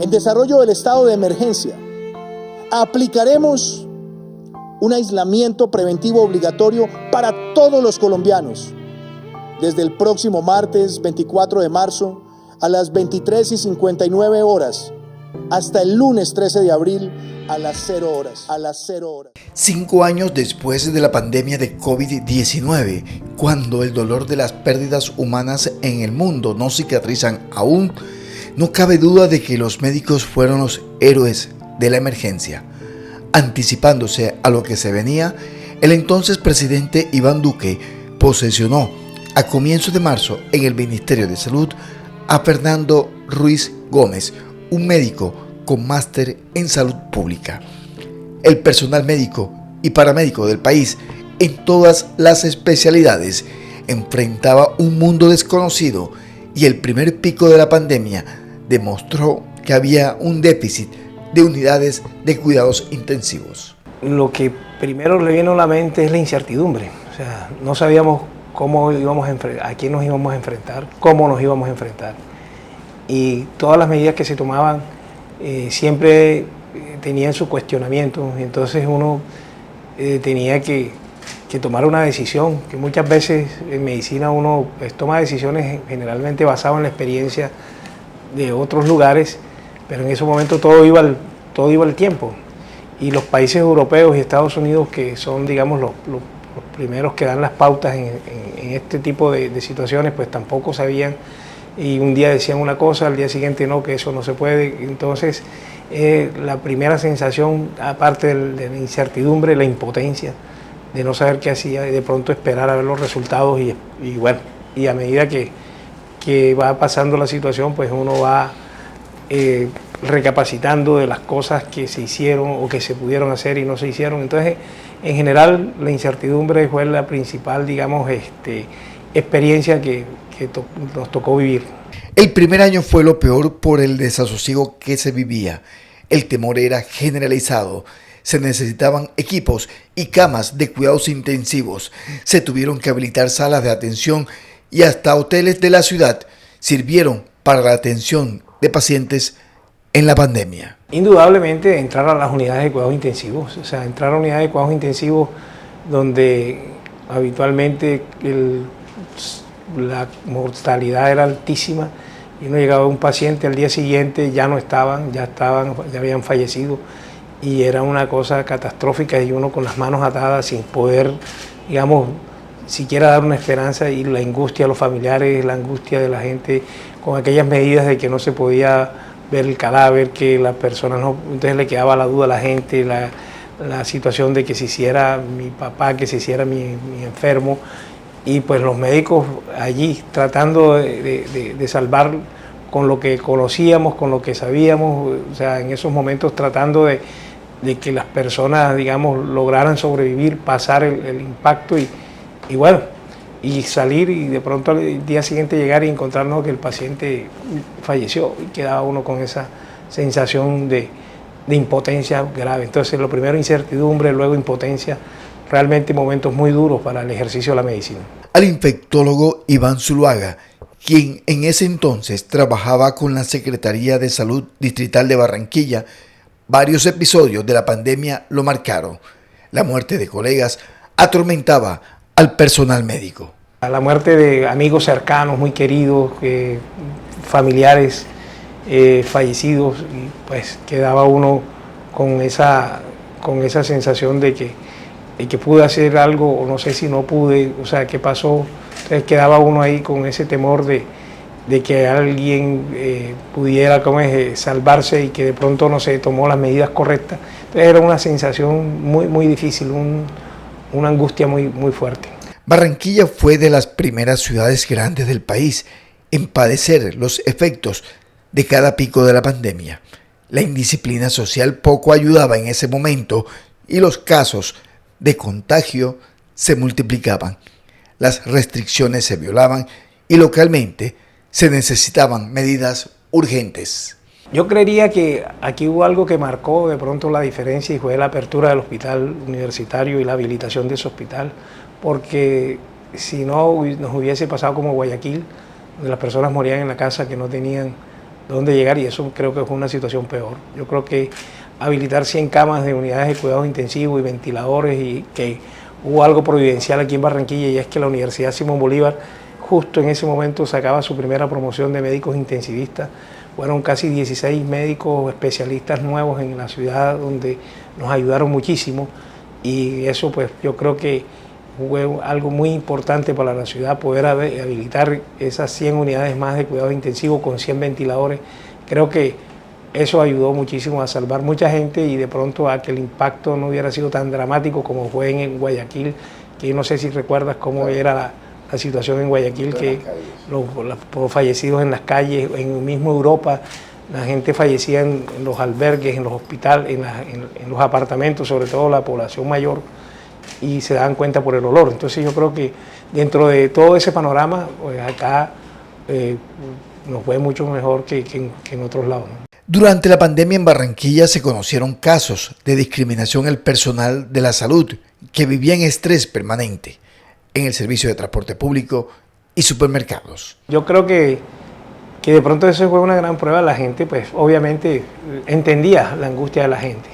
En desarrollo del estado de emergencia, aplicaremos un aislamiento preventivo obligatorio para todos los colombianos, desde el próximo martes 24 de marzo a las 23:59 horas, hasta el lunes 13 de abril a las 0 horas. 5 años después de la pandemia de COVID-19, cuando el dolor de las pérdidas humanas en el mundo no cicatrizan aún, no cabe duda de que los médicos fueron los héroes de la emergencia. Anticipándose a lo que se venía, el entonces presidente Iván Duque posesionó a comienzos de marzo en el Ministerio de Salud a Fernando Ruiz Gómez, un médico con máster en salud pública. El personal médico y paramédico del país, en todas las especialidades, enfrentaba un mundo desconocido y el primer pico de la pandemia demostró que había un déficit de unidades de cuidados intensivos. Lo que primero le vino a la mente es la incertidumbre. O sea, no sabíamos cómo íbamos a quién nos íbamos a enfrentar, cómo nos íbamos a enfrentar. Y todas las medidas que se tomaban siempre tenían su cuestionamiento. Y entonces uno tenía que tomar una decisión, que muchas veces en medicina uno toma decisiones generalmente basadas en la experiencia de otros lugares, pero en ese momento todo iba al tiempo. Y los países europeos y Estados Unidos, que son, digamos, los primeros que dan las pautas en este tipo de situaciones, pues tampoco sabían, y un día decían una cosa, al día siguiente no, que eso no se puede. Entonces, la primera sensación, aparte de la incertidumbre, la impotencia, de no saber qué hacía y de pronto esperar a ver los resultados y bueno, y a medida que va pasando la situación, pues uno va recapacitando de las cosas que se hicieron o que se pudieron hacer y no se hicieron. Entonces, en general, la incertidumbre fue la principal, digamos, experiencia que nos tocó vivir. El primer año fue lo peor por el desasosiego que se vivía. El temor era generalizado. Se necesitaban equipos y camas de cuidados intensivos. Se tuvieron que habilitar salas de atención y hasta hoteles de la ciudad sirvieron para la atención de pacientes en la pandemia. Indudablemente entrar a las unidades de cuidados intensivos, o sea, entrar a unidades de cuidados intensivos donde habitualmente la mortalidad era altísima y uno llegaba a un paciente al día siguiente ya habían fallecido y era una cosa catastrófica y uno con las manos atadas sin poder, digamos, siquiera dar una esperanza, y la angustia de los familiares, la angustia de la gente con aquellas medidas de que no se podía ver el cadáver, que las personas no, entonces le quedaba la duda a la gente, la situación de que se hiciera mi papá, que se hiciera mi enfermo, y pues los médicos allí tratando de salvar con lo que conocíamos, con lo que sabíamos, o sea, en esos momentos tratando de que las personas, digamos, lograran sobrevivir, pasar el impacto y bueno, y salir y de pronto al día siguiente llegar y encontrarnos que el paciente falleció y quedaba uno con esa sensación de impotencia grave. Entonces, lo primero incertidumbre, luego impotencia, realmente momentos muy duros para el ejercicio de la medicina. Al infectólogo Iván Zuluaga, quien en ese entonces trabajaba con la Secretaría de Salud Distrital de Barranquilla, varios episodios de la pandemia lo marcaron. La muerte de colegas atormentaba al personal médico. A la muerte de amigos cercanos, muy queridos, familiares fallecidos, y pues quedaba uno con esa sensación de que pude hacer algo o no sé si no pude, o sea, qué pasó. Entonces quedaba uno ahí con ese temor de que alguien pudiera salvarse y que de pronto no se tomó las medidas correctas. Entonces era una sensación muy, muy difícil, una angustia muy, muy fuerte. Barranquilla fue de las primeras ciudades grandes del país en padecer los efectos de cada pico de la pandemia. La indisciplina social poco ayudaba en ese momento y los casos de contagio se multiplicaban. Las restricciones se violaban y localmente se necesitaban medidas urgentes. Yo creería que aquí hubo algo que marcó de pronto la diferencia y fue la apertura del hospital universitario y la habilitación de ese hospital, porque si no nos hubiese pasado como Guayaquil, donde las personas morían en la casa que no tenían dónde llegar, y eso creo que es una situación peor. Yo creo que habilitar 100 camas de unidades de cuidados intensivos y ventiladores, y que hubo algo providencial aquí en Barranquilla, y es que la Universidad Simón Bolívar justo en ese momento sacaba su primera promoción de médicos intensivistas. Fueron casi 16 médicos especialistas nuevos en la ciudad, donde nos ayudaron muchísimo, y eso pues yo creo que fue algo muy importante para la ciudad, poder habilitar esas 100 unidades más de cuidados intensivos con 100 ventiladores. Creo que eso ayudó muchísimo a salvar mucha gente, y de pronto a que el impacto no hubiera sido tan dramático como fue en Guayaquil, que yo no sé si recuerdas cómo era la situación en Guayaquil, que los fallecidos en las calles, en mismo Europa, la gente fallecía en los albergues, en los hospitales, en los apartamentos, sobre todo la población mayor, y se daban cuenta por el olor. Entonces yo creo que dentro de todo ese panorama, pues acá nos fue mucho mejor que en otros lados, ¿no? Durante la pandemia en Barranquilla se conocieron casos de discriminación al personal de la salud que vivía en estrés permanente en el servicio de transporte público y supermercados. Yo creo que de pronto eso fue una gran prueba. La gente pues obviamente entendía la angustia de la gente,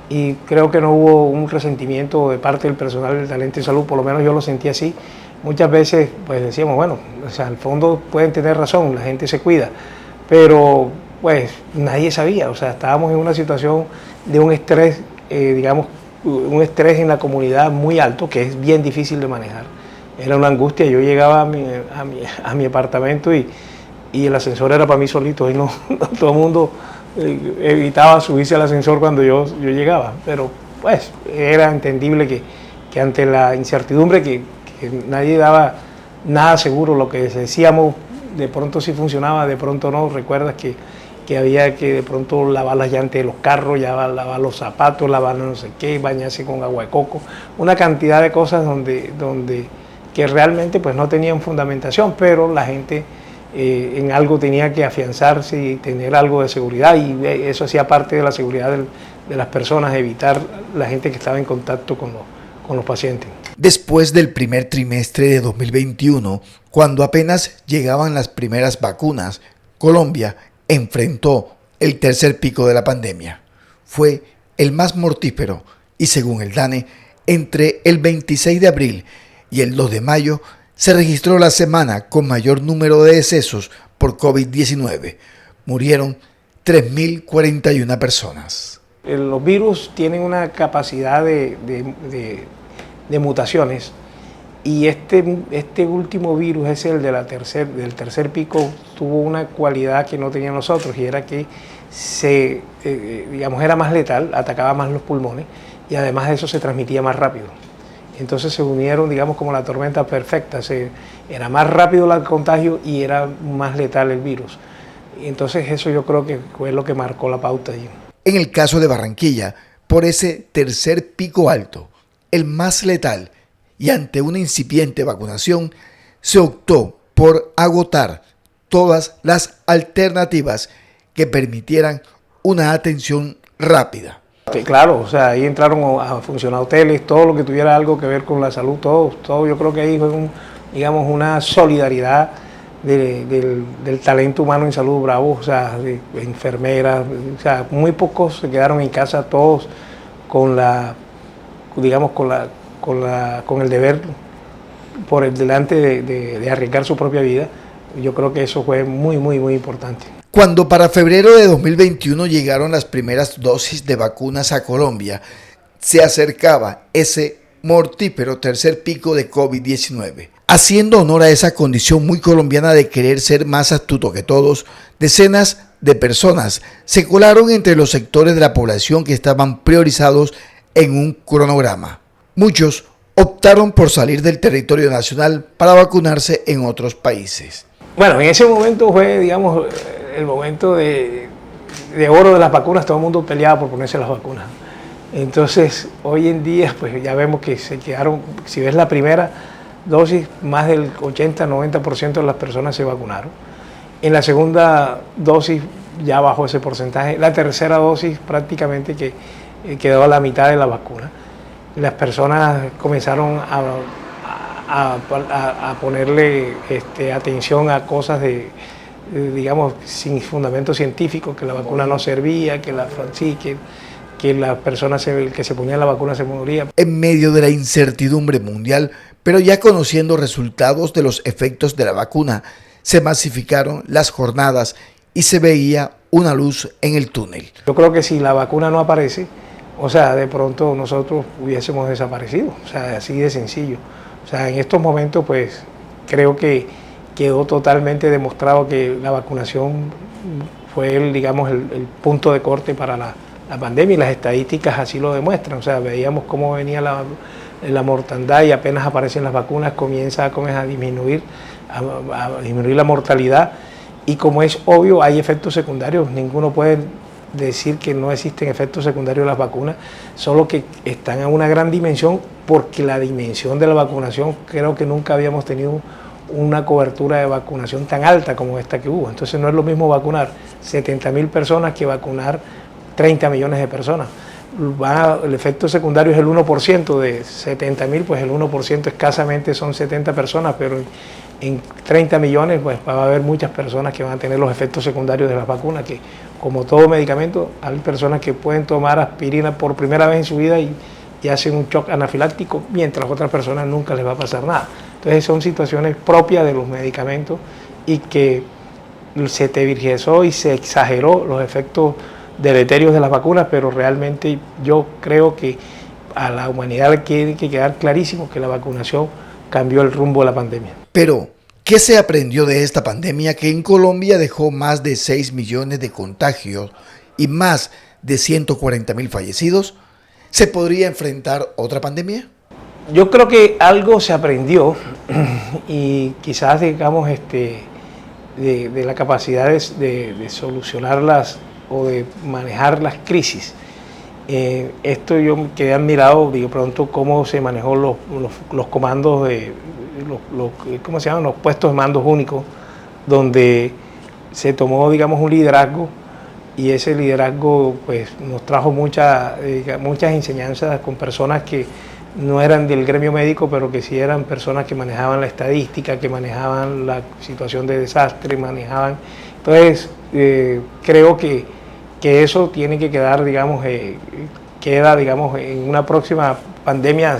y creo que no hubo un resentimiento de parte del personal del talento de salud, por lo menos yo lo sentí así. Muchas veces pues decíamos, bueno, o sea, al fondo pueden tener razón, la gente se cuida, pero pues nadie sabía, o sea, estábamos en una situación de un estrés, digamos, un estrés en la comunidad muy alto, que es bien difícil de manejar. Era una angustia. Yo llegaba a mi apartamento y el ascensor era para mí solito, y no todo el mundo evitaba subirse al ascensor cuando yo llegaba, pero pues era entendible que ante la incertidumbre, que nadie daba nada seguro, lo que decíamos de pronto sí funcionaba, de pronto no. Recuerdas que había que de pronto lavar las llantas de los carros, lavar los zapatos, lavar no sé qué, bañarse con agua de coco, una cantidad de cosas donde que realmente pues no tenían fundamentación, pero la gente en algo tenía que afianzarse y tener algo de seguridad, y eso hacía parte de la seguridad de las personas, evitar la gente que estaba en contacto con los pacientes. Después del primer trimestre de 2021, cuando apenas llegaban las primeras vacunas, Colombia enfrentó el tercer pico de la pandemia. Fue el más mortífero, y según el DANE, entre el 26 de abril y el 2 de mayo se registró la semana con mayor número de decesos por COVID-19. Murieron 3.041 personas. Los virus tienen una capacidad de mutaciones, y este último virus, es el del tercer pico, tuvo una cualidad que no tenían los otros, y era que digamos, era más letal, atacaba más los pulmones, y además de eso se transmitía más rápido. Entonces se unieron, digamos, como la tormenta perfecta. Era más rápido el contagio y era más letal el virus. Y entonces eso yo creo que fue lo que marcó la pauta allí. En el caso de Barranquilla, por ese tercer pico alto, el más letal, y ante una incipiente vacunación, se optó por agotar todas las alternativas que permitieran una atención rápida. Claro, o sea, ahí entraron a funcionar hoteles, todo lo que tuviera algo que ver con la salud, todo. Yo creo que ahí fue digamos, una solidaridad del talento humano en Salud Bravo, o sea, de enfermeras, o sea, muy pocos se quedaron en casa, todos con el deber por el delante de arriesgar su propia vida. Yo creo que eso fue muy, muy, muy importante. Cuando para febrero de 2021 llegaron las primeras dosis de vacunas a Colombia, se acercaba ese mortífero tercer pico de COVID-19. Haciendo honor a esa condición muy colombiana de querer ser más astuto que todos, decenas de personas se colaron entre los sectores de la población que estaban priorizados en un cronograma. Muchos optaron por salir del territorio nacional para vacunarse en otros países. Bueno, en ese momento fue, digamos, el momento de oro de las vacunas. Todo el mundo peleaba por ponerse las vacunas. Entonces, hoy en día, pues ya vemos que se quedaron, si ves la primera dosis, más del 80-90% de las personas se vacunaron. En la segunda dosis ya bajó ese porcentaje. La tercera dosis prácticamente que quedó a la mitad de la vacuna. Las personas comenzaron a ponerle atención a cosas digamos, sin fundamento científico, que la vacuna no servía, que la persona que se ponía la vacuna se moría. En medio de la incertidumbre mundial, pero ya conociendo resultados de los efectos de la vacuna, se masificaron las jornadas y se veía una luz en el túnel. Yo creo que si la vacuna no aparece, o sea, de pronto nosotros hubiésemos desaparecido, o sea, así de sencillo. O sea, en estos momentos, pues, creo que quedó totalmente demostrado que la vacunación fue, el punto de corte para la pandemia, y las estadísticas así lo demuestran. O sea, veíamos cómo venía la mortandad, y apenas aparecen las vacunas comienza a disminuir la mortalidad, y como es obvio hay efectos secundarios. Ninguno puede decir que no existen efectos secundarios de las vacunas, solo que están a una gran dimensión, porque la dimensión de la vacunación, creo que nunca habíamos tenido una cobertura de vacunación tan alta como esta que hubo. Entonces no es lo mismo vacunar 70.000 personas que vacunar 30 millones de personas. El efecto secundario es el 1%, de 70.000, pues el 1% escasamente son 70 personas, pero en 30 millones pues va a haber muchas personas que van a tener los efectos secundarios de las vacunas, que como todo medicamento, hay personas que pueden tomar aspirina por primera vez en su vida y hacen un shock anafiláctico, mientras a otras personas nunca les va a pasar nada. Entonces son situaciones propias de los medicamentos, y que se tergiversó y se exageró los efectos deleterios de las vacunas, pero realmente yo creo que a la humanidad le tiene que quedar clarísimo que la vacunación cambió el rumbo de la pandemia. Pero, ¿qué se aprendió de esta pandemia que en Colombia dejó más de 6 millones de contagios y más de 140.000 fallecidos? ¿Se podría enfrentar otra pandemia? Yo creo que algo se aprendió, y quizás, digamos, de la capacidad de solucionarlas o de manejar las crisis. Esto yo me quedé admirado de pronto cómo se manejó los comandos ¿cómo se llaman? Los puestos de mandos únicos, donde se tomó, digamos, un liderazgo, y ese liderazgo pues nos trajo muchas enseñanzas con personas que no eran del gremio médico, pero que sí eran personas que manejaban la estadística, que manejaban la situación de desastre, Entonces, creo que eso tiene que quedar, digamos, en una próxima pandemia,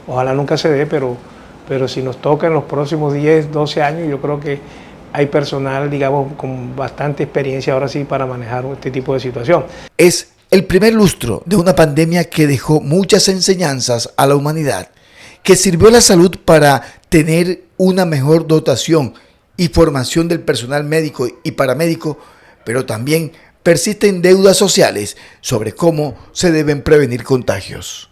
ojalá nunca se dé, pero si nos toca en los próximos 10, 12 años, yo creo que hay personal, digamos, con bastante experiencia ahora sí para manejar este tipo de situación. Es el primer lustro de una pandemia que dejó muchas enseñanzas a la humanidad, que sirvió a la salud para tener una mejor dotación y formación del personal médico y paramédico, pero también persisten deudas sociales sobre cómo se deben prevenir contagios.